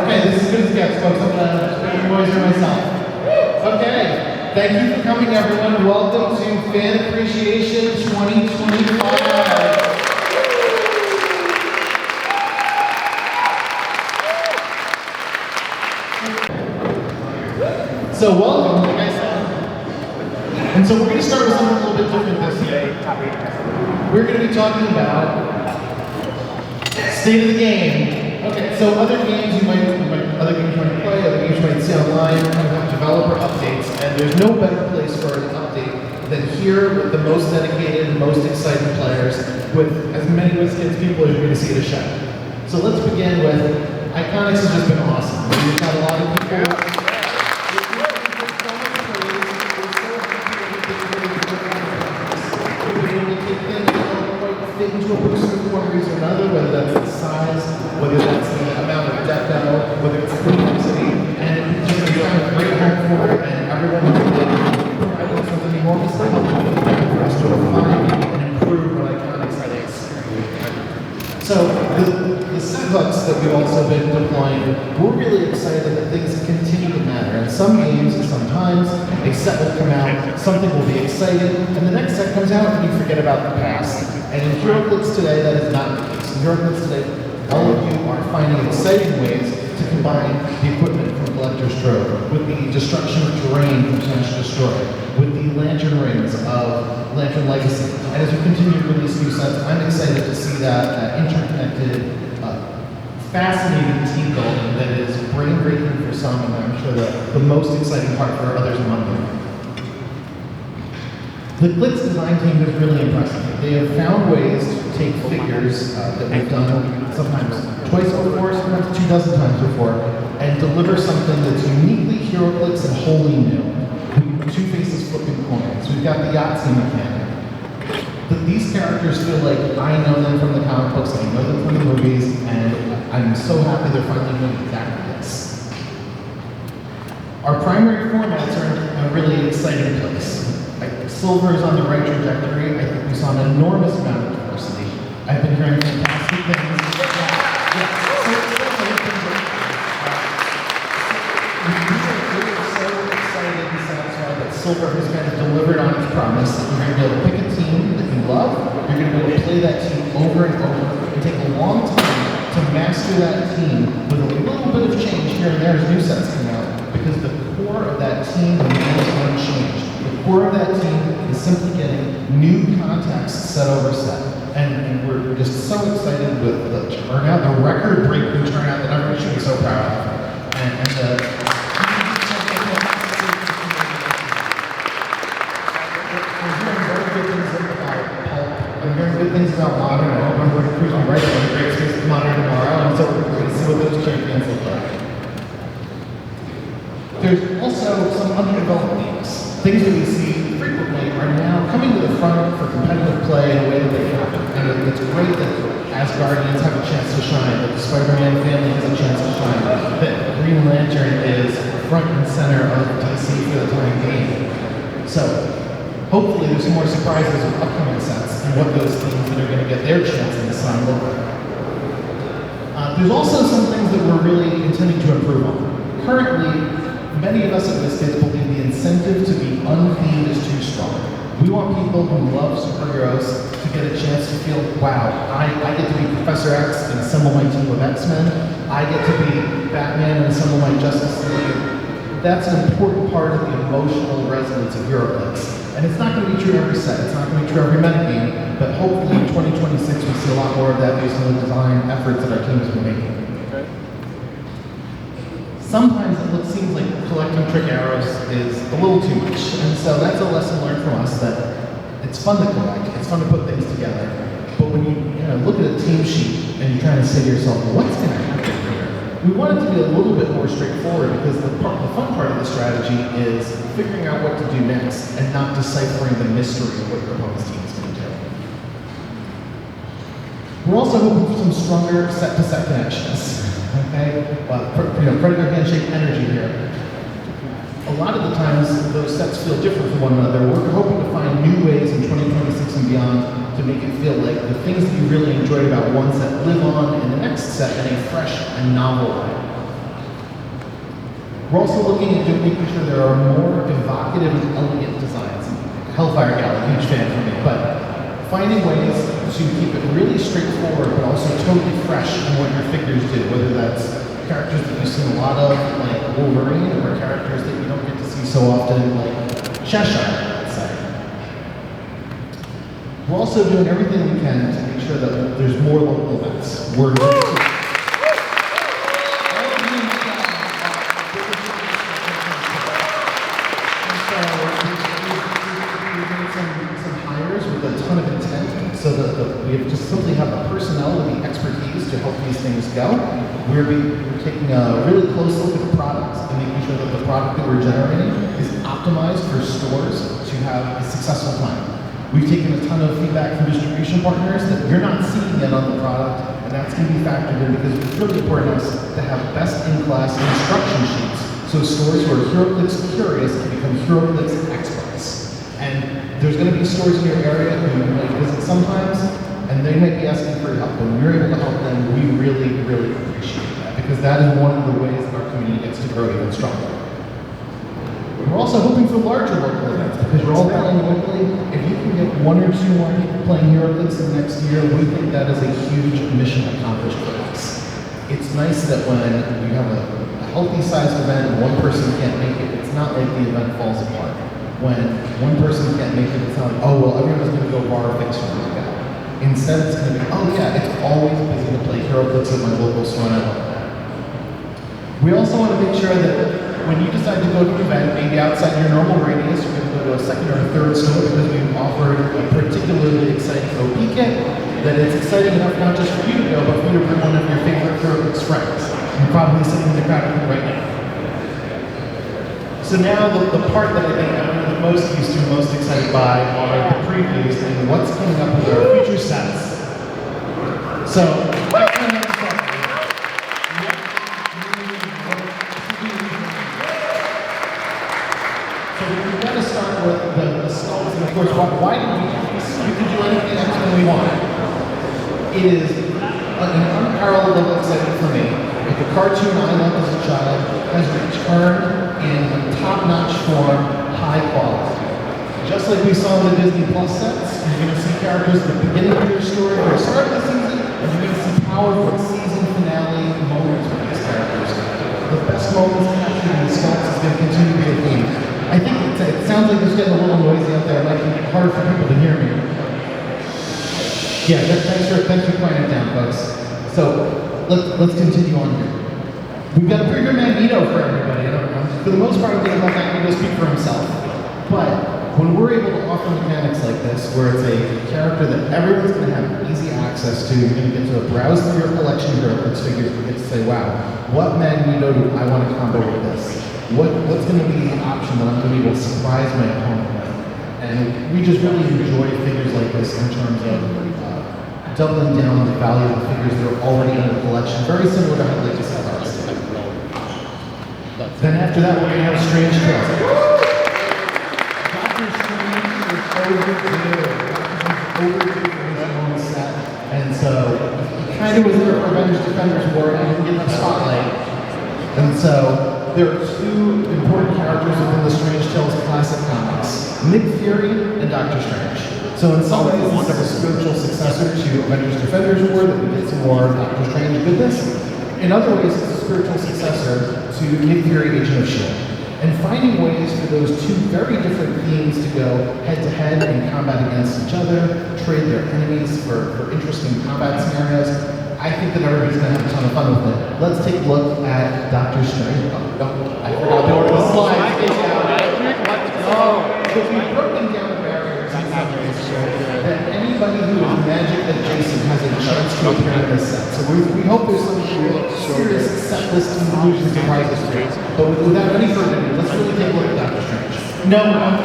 Okay, this is good as gets, folks. I'm gonna moisten myself. Okay, thank you for coming, everyone. Welcome to Fan Appreciation 2025. So welcome, like I said. And so we're going to start with something a little bit different this year. We're going to be talking about state of the game. Okay, so other games you might play, other games you might see online, kind of have developer updates, and there's no better place for an update than here with the most dedicated and most excited players, with as many Wizkids people as you're going to see at a show. So let's begin with Iconics has just been awesome. We've got a lot of people. Fit into a booster for one reason or another, whether that's the size, whether that's the amount of deco, whether it's complexity, and it's just kind of great home for it, and everyone providing something enormously helpful for us to refine and improve what Iconics is. So the set hooks that we've also been deploying, we're really excited that things continue to matter. In some games, sometimes a set will come out, something will be exciting, and the next set comes out and you forget about the past. And in Heroclix today, that is not the case. In Heroclix today, all of you are finding exciting ways to combine the equipment from Collector's Trove with the destruction of terrain from Smash Destroy, with the lantern rings of Lantern Legacy. And as we continue to release new sets, I'm excited to see that interconnected, fascinating team building that is brain-breaking for some, and I'm sure the most exciting part for others among you. The clix design team is really impressive. They have found ways to take figures that we've done sometimes twice before, sometimes 24 times before, and deliver something that's uniquely Heroclix and wholly new. Two faces flipping coins. We've got the Yahtzee mechanic. But these characters feel like I know them from the comic books, I know them from the movies, and I'm so happy they're finally doing exactly this. Our primary formats are in a really exciting place. Silver is on the right trajectory. I think we saw an enormous amount of diversity. I've been hearing fantastic things. We are so excited and satisfied that Silver has kind of delivered on its promise that you're going to be able to pick a team that you love, you're going to be able to play that team over and over, and take a long time to master that team with a little bit of change here and there as new sets come out, because the core of that team remains unchanged. The core of that team is simply getting new context set over set. And we're just so excited with the turnout, the record-breaking turnout that everyone should be so proud of. I'm hearing good things about Modern. I hope I'm going to cruise my right on the great space of Modern tomorrow, and so we're going to see what those champions look like. There's also some underdeveloped games. Things that we see frequently are now coming to the front for competitive play in a way that they haven't. And it's great that Asgardians have a chance to shine, that the Spider-Man family has a chance to shine, that Green Lantern is front and center of DC for the time being. So, hopefully there's some more surprises with upcoming sets and what those teams that are going to get their chance in the sun look like. There's also some things that we're really intending to improve on. Currently, many of us at Wizkids believe the incentive to be unthemed is too strong. We want people who love superheroes to get a chance to feel, wow, I get to be Professor X and assemble my team of X-Men. I get to be Batman and assemble my Justice League. That's an important part of the emotional resonance of Heroclix. And it's not going to be true every set, it's not going to be true every metagame, but hopefully in 2026 we see a lot more of that based on the design efforts that our team has been making. Sometimes it seems like collecting trick arrows is a little too much, and so that's a lesson learned from us that it's fun to collect, it's fun to put things together, but when you kind of look at a team sheet and you're trying to say to yourself, well, what's going to happen here? We want it to be a little bit more straightforward because the fun part of the strategy is figuring out what to do next and not deciphering the mystery of what your opponent's team is going to do. We're also hoping for some stronger set-to-set connections. Okay, Predator handshake energy here. A lot of the times, those sets feel different from one another. We're hoping to find new ways in 2026 and beyond to make it feel like the things that you really enjoyed about one set live on in the next set in a fresh and novel way. We're also looking at making sure there are more evocative and elegant designs. Hellfire Gala, huge fan for me, but finding ways to keep it really straightforward, but also totally fresh in what your figures do, whether that's characters that you've seen a lot of, like Wolverine, or characters that you don't get to see so often, like Cheshire, let's say. We're also doing everything we can to make sure that there's more local events. We're so that we have just simply have the personnel with the expertise to help these things go. We're taking a really close look at the products and making sure that the product that we're generating is optimized for stores to have a successful time. We've taken a ton of feedback from distribution partners that you're not seeing yet on the product, and that's going to be factored in because it's really important to us to have best-in-class instruction sheets so stores who are Heroclix curious can become Heroclix experts. And there's going to be stores in your area who you might visit sometimes, and they might be asking for help. When you're able to help them, we really, really appreciate that, because that is one of the ways that our community gets to grow even stronger. We're also hoping for larger local events, because we're all playing locally. If you can get 1 or 2 more people playing Heroclix in the next year, we think that is a huge mission accomplished for us. It's nice that when you have a healthy-sized event and one person can't make it, it's not like the event falls apart. When one person can't make it, it's not like, oh, well, everyone's going to go bar fix something like that. Instead, it's going to be, oh, yeah, it's always busy to play Heroclix at my local store, and I love that. We also want to make sure that when you decide to go to an event, maybe outside your normal radius, you're going to go to a second or a third store because we've offered a particularly exciting OP kit, that it's exciting enough not just for you to go, but for you to bring one of your favorite Heroclix friends. You're probably sitting in the crowd right now. So now the part that I think I'm the most used to, most excited by are the previews and what's coming up with our future sets. So, we've got to start with the skulls, and of course, why did we do this? We could do anything else when we want. It is an unparalleled level of excitement for me. Like the cartoon I loved as a child has returned in top-notch form, high quality. Just like we saw in the Disney Plus sets, you're going to see characters at the beginning of your story or the start of the season, and you're going to see powerful season finale moments with these characters. The best moments captured in the sculpts is going to continue to be a theme. I think it sounds like it's getting a little noisy out there. It might be hard for people to hear me. Yeah, thanks for pointing it down, folks. So let's continue on here. We've got a pretty good Magneto for everybody. For the most part, I'm going to let Magneto speak for himself. But when we're able to offer mechanics like this, where it's a character that everyone's going to have easy access to, you're going to get to browse through your collection of Heroclix figures and get to say, wow, what Magneto do I want to combo with this? What's going to be the option that I'm going to be able to surprise my opponent with? And we just really enjoy figures like this in terms of doubling down on the value of the figures that are already in the collection, very similar to how Legacy cards did. Then after that, we're going to have Strange Tales. Doctor Strange is overdue. Overdue for his own set. And so, he kind of was there for Avengers Defenders War, and he didn't get the spotlight. And so, there are 2 important characters within the Strange Tales classic comics, Nick Fury and Doctor Strange. So in some ways, it's like a spiritual successor to Avengers Defenders War, that we get some more Doctor Strange goodness. In other ways, it's a spiritual successor to Nick Fury, Agent of S.H.I.E.L.D. And finding ways for those 2 very different themes to go head-to-head in combat against each other, trade their enemies for interesting combat scenarios, I think that everybody's going to have a ton of fun with it. Let's take a look at Doctor Strange. I forgot the order of the slides. Because we've broken down the barriers that anybody who is magic adjacent has a chance to appear in this set. So we hope there's some serious set list conclusions to surprises for you. But without any further ado, let's really take a look at Doctor Strange. No, one more.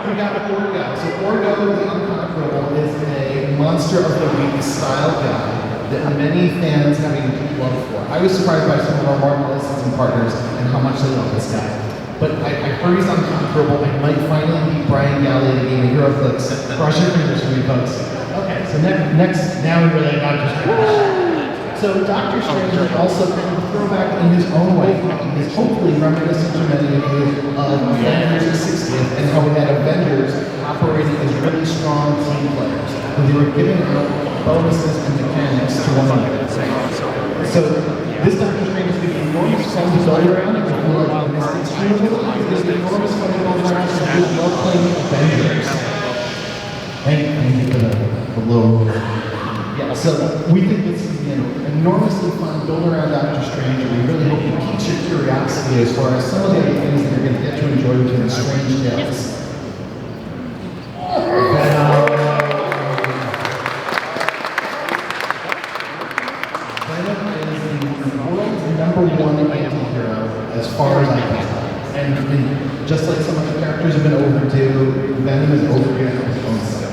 We got Orgo. So Orgo, the Unconquerable, is a Monster of the Week style guy that many fans have a deep love for. I was surprised by some of our Marvel licensing partners and how much they love this guy. But I heard he's unconquerable. I might finally beat Brian Galley at a game of Heroclix. Cross your fingers for me, folks. Okay, so next, now we really got Doctor Strange. So Doctor Strange is also kind of a throwback in his own way. He's hopefully reminiscent to many of you of Avengers 60th and how we had Avengers operating as really strong team players. And they were giving out bonuses and mechanics to one another. So this Doctor Strange is going to be enormous fun to go around. If you feel like the Mystics team, it's going to be enormous fun to go around and just love playing Avengers. Thank you for the low. Yeah, so we think it's enormously fun to build around Doctor Strange, and we really hope it piques your curiosity as far as some of the other things that you're going to get to enjoy between the Strange Tales. Venom is the world's #1 anti-hero as far as I can tell. And just like some of the characters have been overdue, Venom is overdue on his own side.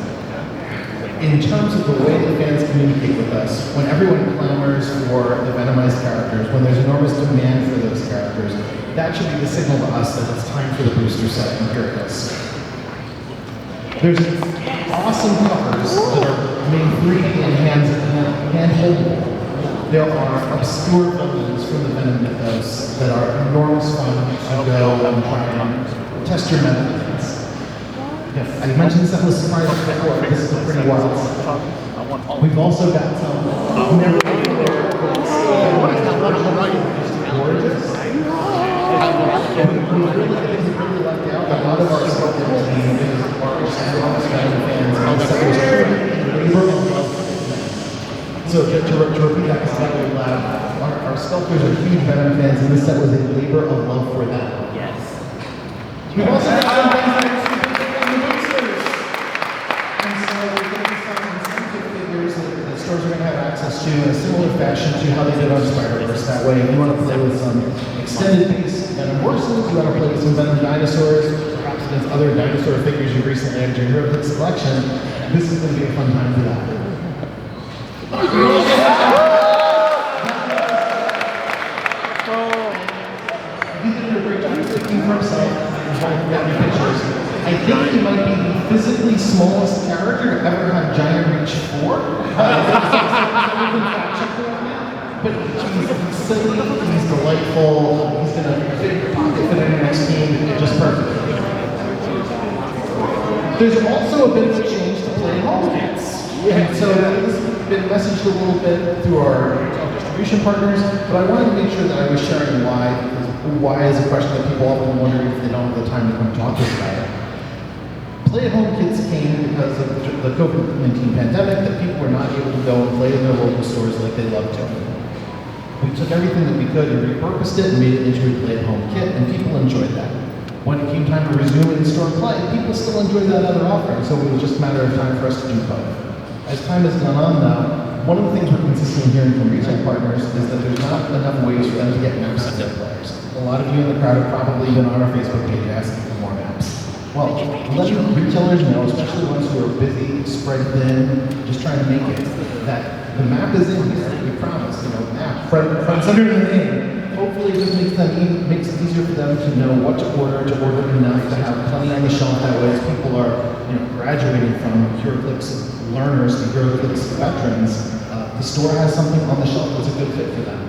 In terms of the way that fans communicate with us, when everyone clamors for the Venomized characters, when there's enormous demand for those characters, that should be the signal to us that it's time for the booster set, and here it is. There's awesome covers that are made 3D and hand-holdable. There are obscure villains from the Venom mythos that are enormous fun to go and try and test your mettle against. Yeah, I mentioned some of the surprises before, but this is a pretty wild set. We've also got some never before gorgeous. We really lucked out. A lot of our sculptors team is fans and labor of love. So to repeat that because I would laugh, our sculptors are huge Venom fans, and this set was a labor of love for them. Yes. We've also got some things that stores are going to have access to in a similar fashion to how they did on Spider-Verse. That way, if you want to play with some extended piece Venom horses, you want to play with some Venom dinosaurs, perhaps against other dinosaur figures you recently added to your Heroclix collection, this is going to be a fun time for that. He did a great job speaking for himself and got me pictures. I think he might be the physically smallest character to ever have Giant Reach 4. But he's silly, he's delightful, he's going to fit your pocket, fit in your next team, just perfect. There's also a bit of a change to play home kits. And so this has been messaged a little bit through our distribution partners, but I wanted to make sure that I was sharing why. Why is a question that people often wonder if they don't have the time to come talk to us about it. Play-at-home kits came because of the COVID-19 pandemic, that people were not able to go and play in their local stores like they loved to. We took everything that we could and repurposed it and made it into a play-at-home kit, and people enjoyed that. When it came time to resume in-store play, people still enjoyed that other offering, so it was just a matter of time for us to do both. As time has gone on now, one of the things we're consistently hearing from retail partners is that there's not enough ways for them to get maps to their players. A lot of you in the crowd have probably been on our Facebook page asking for more maps. Well, let retailers know, especially ones who are busy, spread thin, just trying to make it, that the map is in here. We promise, map. From under the name. Hopefully it just makes it easier for them to know what to order enough to have plenty on the shelf. That way, as people are graduating from Heroclix learners to Heroclix veterans, the store has something on the shelf that's a good fit for them.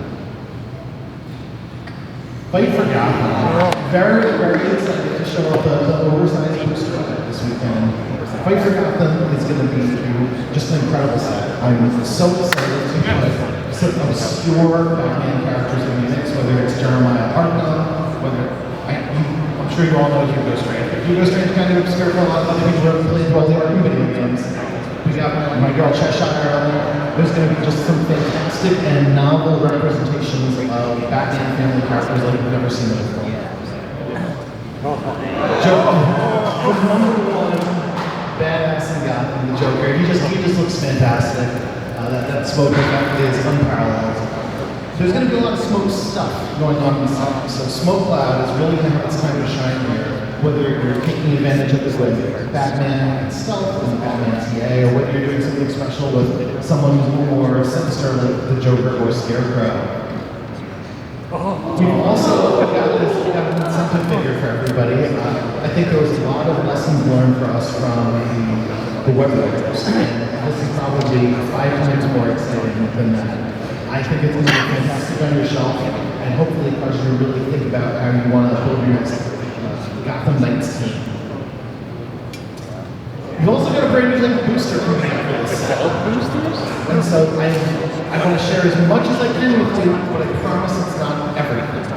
Fight for Gotham. Very, very excited to show up the oversized booster this weekend. Fight for Gotham is going to be just an incredible set. I'm so excited to put some obscure Batman characters in the mix, whether it's Jeremiah Hartnell, I'm sure you all know Hugo Strange. Hugo Strange is kind of obscure for a lot of other people who have played all the Arkham video games. We got my girl Cheshire on there. There's going to be just some fantastic and novel representations of Batman family characters like we've never seen before. Joker, the #1 badass in Gotham, the Joker. He just looks fantastic. That smoke effect is unparalleled. There's going to be a lot of smoke stuff going on in the set. So Smoke Cloud is really going to have its time to shine here. Whether you're taking advantage of this with Batman and Stealth and Batman TA, or whether you're doing something special with someone who's a little more sinister like the Joker or Scarecrow. We've also got an incentive figure for everybody. I think there was a lot of lessons learned for us from the web writers. This is probably 5 times more exciting than that. I think it's going to be fantastic on your shelf, and hopefully cause you to really think about how you want to build your next Gotham Knights team. You've also got a brand new Link booster coming out for this. Boosters? And so I want to share as much as I can with you, but I promise it's not everything.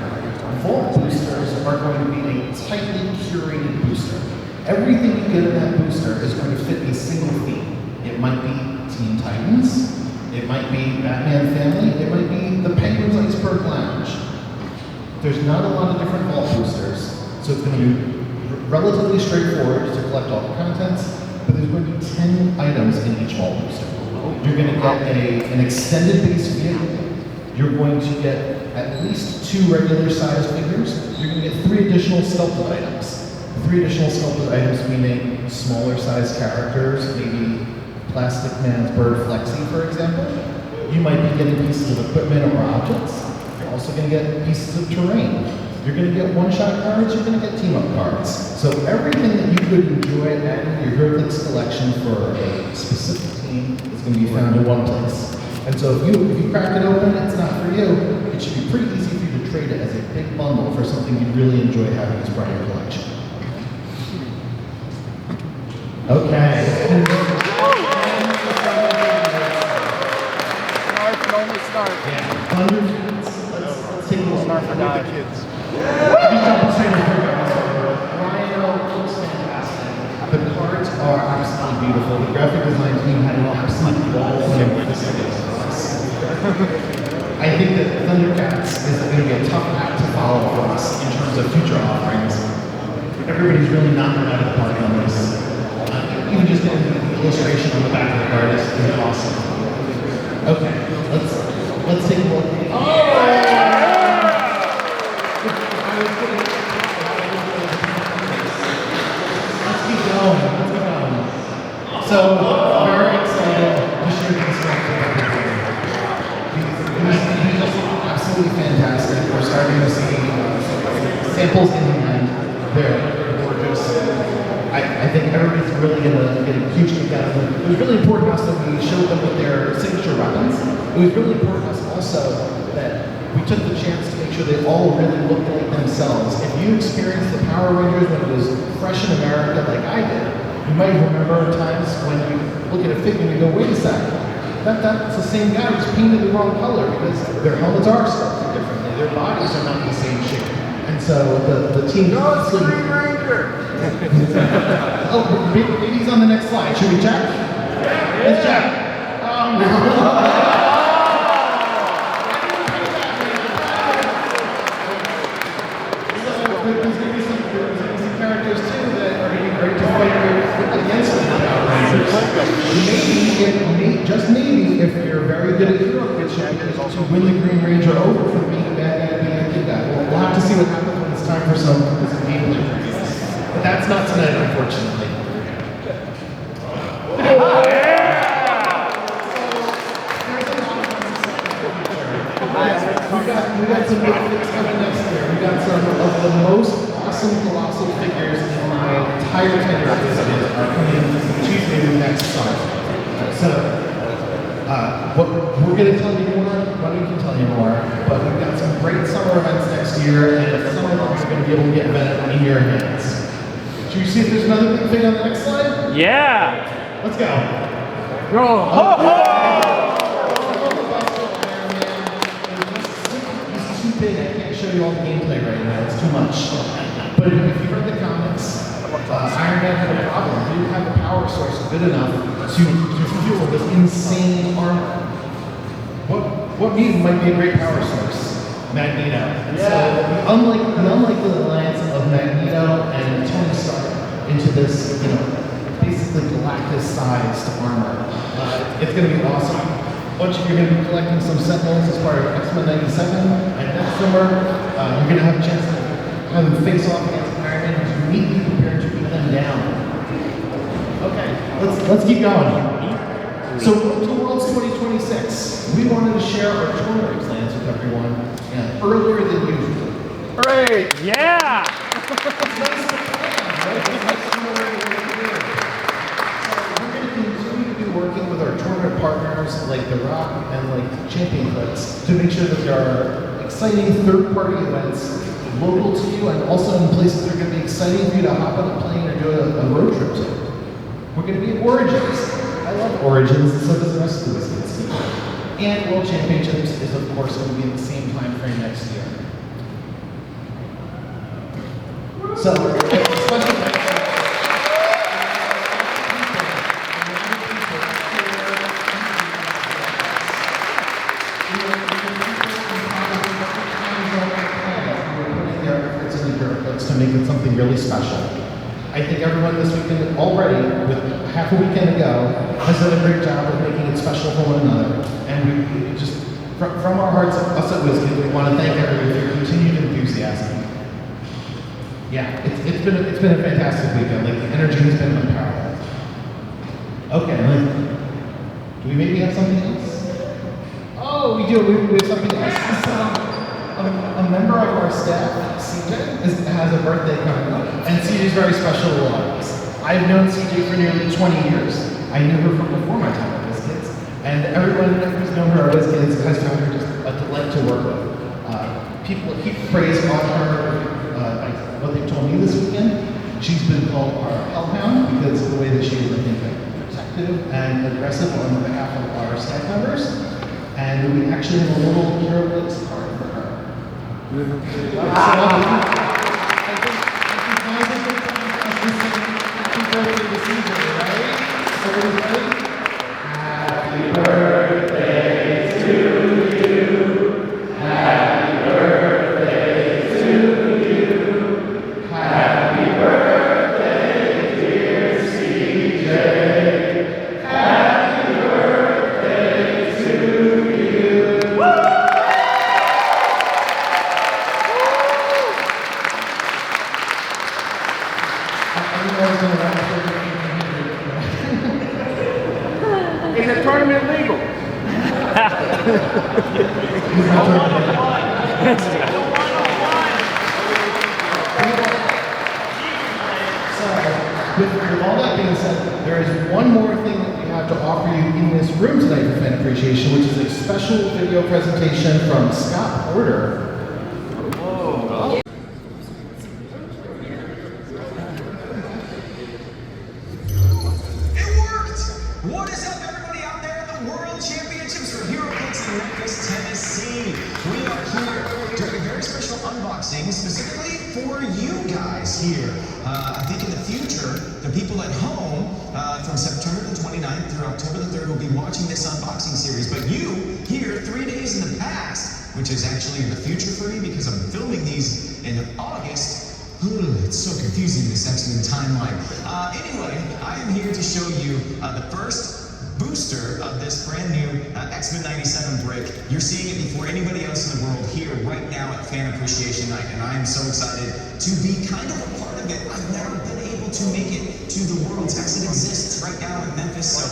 Vault boosters are going to be a tightly curated booster. Everything you get in that booster is going to fit a single theme. It might be Teen Titans, it might be Batman Family, it might be the Penguins Iceberg Lounge. There's not a lot of different vault boosters, so it's going to be relatively straightforward to collect all the contents, but there's going to be 10 items in each vault booster. You're going to get an extended base vehicle. You're going to get at least 2 regular sized figures. You're going to get 3 additional sculpted items. 3 additional sculpted items meaning smaller sized characters, maybe Plastic Man's Bird Flexi, for example. You might be getting pieces of equipment or objects. You're also going to get pieces of terrain. You're going to get one-shot cards, you're going to get team-up cards. So everything that you could enjoy adding to your Heroclix collection for a specific team is going to be found in one place. And so if you crack it open, it's not for you. It should be pretty easy for you to trade it as a big bundle for something you really enjoy having as part of your collection. Okay. Yeah, let's take a little start for the kids. Rhino looks fantastic. The cards are absolutely beautiful. The graphic design team had an absolute ball with this. I think that Thundercats is going to be a tough act to follow for us in terms of future offerings. Everybody's really knocking out of the park on this. Even just getting the illustration on the back of the card is awesome. Okay, let's take a look. Let's keep going. So, very excited to share these with everybody. These are absolutely fantastic. We're starting to see samples in hand. They're gorgeous. I think everybody's really going to get a huge kick out of them. It was really important to us that we showed them with their signature weapons. It was really important to us also that we took the chance to make sure they all really looked like themselves. If you experienced the Power Rangers when it was fresh in America like I did, you might remember times when you look at a figure and you go, wait a second, that's the same guy who's painted the wrong color because their helmets are sculpted differently, their bodies are not the same shape. And so the team... No, it's Green Ranger! Oh, maybe he's on the next slide. Should we check? Yeah. Let's check. Oh, no. There's going to be some characters too that are going to be great to fight against the Power Rangers. Maybe, just maybe, if you're very good at Heroclix, to win the Green Ranger over from being a bad guy to being a good guy. We'll have to see what happens when it's time for some gameplay. But that's not tonight, unfortunately. Oh, yeah! We got some big things coming next year. We got some of the most awesome colossal figures in my entire tenure at Wizkids are coming Tuesday next summer. So, we're going to tell you more, Bunny can tell you more, but we've got some great summer events next year, and some of them are going to be able to get vetted in your hands. Should we see if there's another big thing on the next slide? Yeah! Let's go. He's too big, I can't show you all the gameplay right now, it's too much. But if you read the comics, Iron Man had a problem. He didn't have the power source good enough to fuel this insane armor. What might be a great power source? Magneto. Yeah. So unlike the alliance of Magneto and Tony Stark into this, basically Galactus-sized armor, it's going to be awesome. Bunch of you are going to be collecting some Sentinels as part of X-Men 97 and next summer. You're going to have a chance to have them face off against Iron Man who's uniquely prepared to beat them down. Okay, let's keep going. So, to Worlds 2026, we wanted to share our tournament plans with everyone earlier than usual. Hooray! Yeah! So, we're going to continue to be working with our tournament partners partners like The Rock and like Champion Clix to make sure that there are exciting third-party events local to you and also in places that are going to be exciting for you to hop on a plane or do a road trip to. We're going to be at Origins. I love Origins, and so does the rest of the Wizkids team. And World Championships is, of course, going to be in the same time frame next year. So, special thanks their efforts in the Heroclix to make it something really special. I think everyone this weekend already, with half a weekend ago, has done a great job of making it special for one another. And we just, from our hearts, us at Wizkids, we want to thank everyone for your continued enthusiasm. Yeah, it's been a fantastic weekend. Like, the energy has been unparalleled. Okay, do we maybe have something else? Oh, we do. We have something else. A member of our staff, CJ, has a birthday coming up, and CJ is very special to us. I've known CJ for nearly 20 years. I knew her from before my time at Wizkids, and everyone who's known her at Wizkids has found her just a delight to work with. People heap praise on her, like what they told me this weekend. She's been called our hellhound because of the way that she is, I think, protective and aggressive on behalf of our staff members. And we actually have a little Heroclix card for her. Happy birthday to you. Happy birthday to you. Happy birthday, dear CJ. Happy birthday to you. Is the tournament legal? With all that being said, there is one more thing that we have to offer you in this room tonight for fan appreciation, which is a special video presentation from Scott Porter. What is up, everybody out there at the World Championships for Heroclix in Memphis, Tennessee? We are here doing a very special unboxing specifically for you guys here. I think in the future, the people at home from September the 29th through October the 3rd will be watching this unboxing series. But you here 3 days in the past, which is actually in the future for me because I'm filming these in August. It's so confusing, this X-Men timeline. Anyway, I am here to show you the first booster of this brand new X-Men 97 break. You're seeing it before anybody else in the world here right now at Fan Appreciation Night, and I am so excited to be kind of a part of it. I've never been able to make it to the World's X. It exists right now in Memphis, so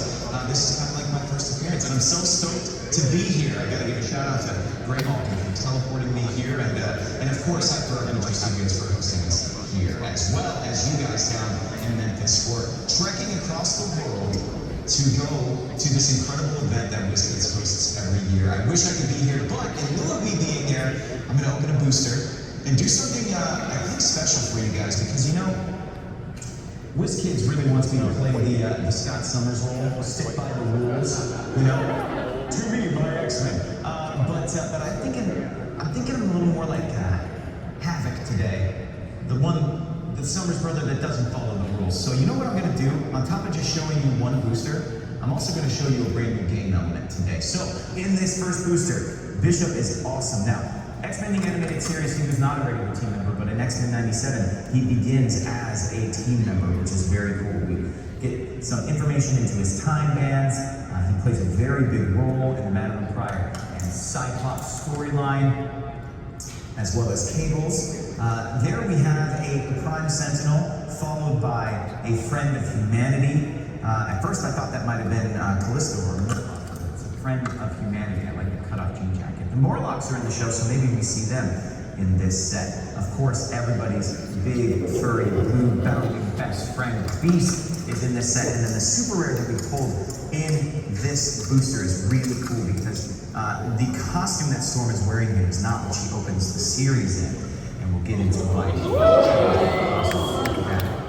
this is kind of like my first appearance, and I'm so stoked to be here. I gotta give a shout out to Grey Hawk for teleporting me here, and of course Hyper Energy Studios for hosting us here, as well as you guys down in Memphis for trekking across the world to go to this incredible event that Wizkids hosts every year. I wish I could be here, but in lieu of me being there, I'm gonna open a booster and do something I think special for you guys, because you know, Wizkids really wants me to play the Scott Summers role, stick by the rules, you know, to me by X-Men. But I'm thinking I'm a little more like Havoc today. The Summers brother that doesn't follow the rules. So you know what I'm gonna do? On top of just showing you one booster, I'm also gonna show you a brand new game element today. So in this first booster, Bishop is awesome. Now, X-Men the Animated Series, he was not a regular team member, but in X-Men 97, he begins as a team member, which is very cool. We get some information into his time bands. He plays a very big role in the Madeleine Pryor and Cyclops storyline, as well as Cables. There we have a Prime Sentinel, followed by a Friend of Humanity. At first I thought that might have been Callisto or Morlock. It's a Friend of Humanity. I like the cut-off jean jacket. The Morlocks are in the show, so maybe we see them in this set. Of course, everybody's big, furry, blue, bounding best friend, Beast. is in this set, and then the super rare that we pulled in this booster is really cool because the costume that Storm is wearing here is not what she opens the series in, and we'll get into why.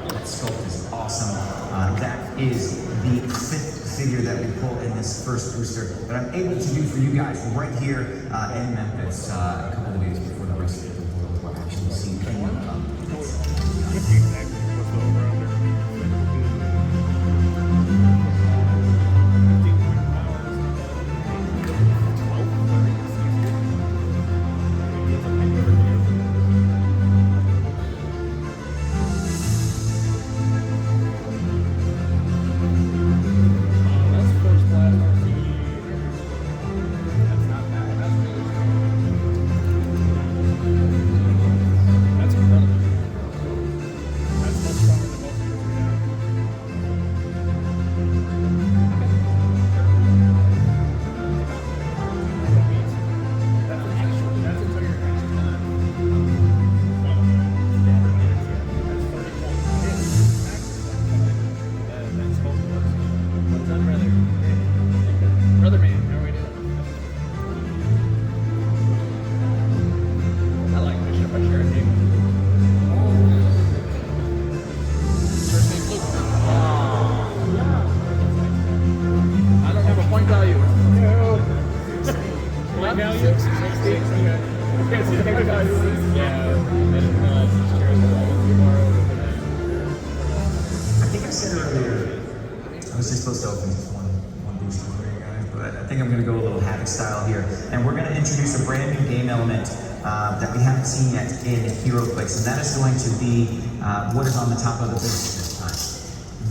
That sculpt is awesome. That is the 5th figure that we pull in this first booster that I'm able to do for you guys right here in Memphis a couple of days before the rest of the world will actually see Kingdom come. I think I said earlier, I was just supposed to open just one booster for you guys, but I think I'm going to go a little Havoc style here. And we're going to introduce a brand new game element that we haven't seen yet in Heroclix, and that is going to be what is on the top of the booster this time.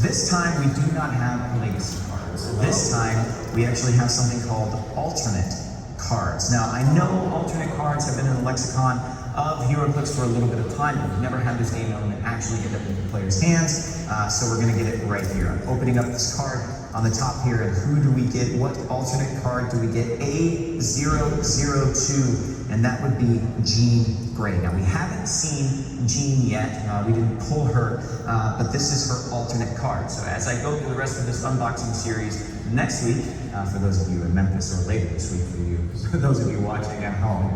This time we do not have legacy cards. This time we actually have something called alternate cards. Now I know alternate cards have been in the lexicon of Heroclix for a little bit of time, but we've never had this game element actually get up in the player's hands, so we're going to get it right here. I'm opening up this card on the top here, and who do we get? What alternate card do we get? A002, and that would be Jean Grey. Now we haven't seen Jean yet, we didn't pull her, but this is her alternate card. So as I go through the rest of this unboxing series next week, for those of you in Memphis, or later this week for those of you watching at home,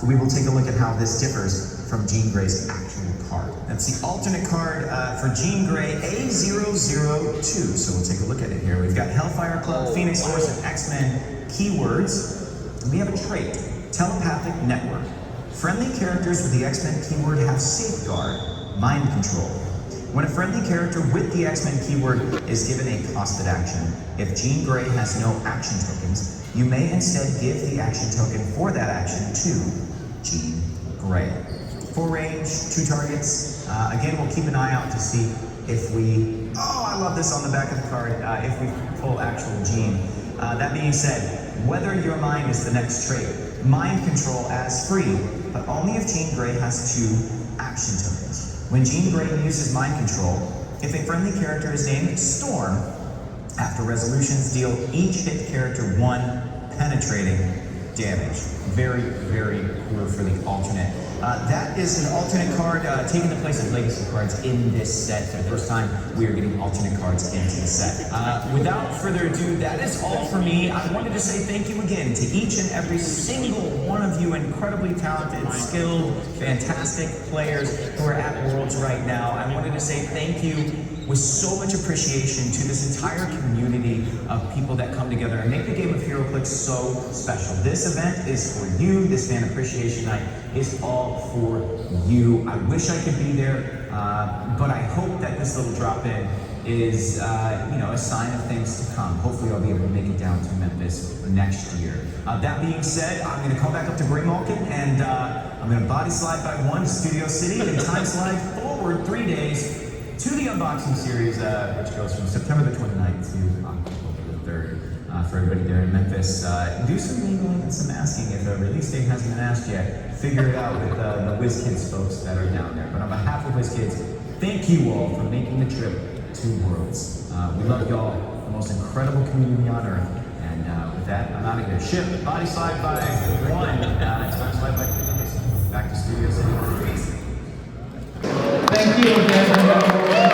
we will take a look at how this differs from Jean Grey's actual card. That's the alternate card for Jean Grey, A002. So we'll take a look at it here. We've got Hellfire Club, Phoenix Force, and X-Men keywords. And we have a trait, Telepathic Network. Friendly characters with the X-Men keyword have Safeguard, Mind Control. When a friendly character with the X-Men keyword is given a costed action, if Jean Grey has no action tokens, you may instead give the action token for that action to Jean Grey. 4 range, 2 targets. Again, we'll keep an eye out to see if we, I love this on the back of the card, if we pull actual Jean. That being said, whether your mind is the next trait, mind control as free, but only if Jean Grey has 2 action tokens. When Jean Grey uses mind control, if a friendly character is named Storm, after resolutions deal each hit character 1 penetrating damage. Very, very cool for the alternate. That is an alternate card taking the place of legacy cards in this set. For the first time, we are getting alternate cards into the set. Without further ado, that is all for me. I wanted to say thank you again to each and every single one of you incredibly talented, skilled, fantastic players who are at Worlds right now. I wanted to say thank you with so much appreciation to this entire community of people that come together and make the game of Heroclix so special. This event is for you. This Fan Appreciation Night is all for you. I wish I could be there, but I hope that this little drop-in is a sign of things to come. Hopefully I'll be able to make it down to Memphis next year. That being said, I'm going to come back up to Grey Malkin, and I'm going to body slide by 1 to Studio City and time slide forward 3 days to the unboxing series, which goes from September the 29th to October the 3rd. For everybody there in Memphis, do some mingling and some asking. If a release date hasn't been asked yet, figure it out with the Wizkids folks that are down there. But on behalf of Wizkids, thank you all for making the trip to Worlds. We love y'all, the most incredible community on Earth. And with that, I'm out of here. Ship, body slide by 1, time slide by 3 days. Back to Studio City. Thank you again.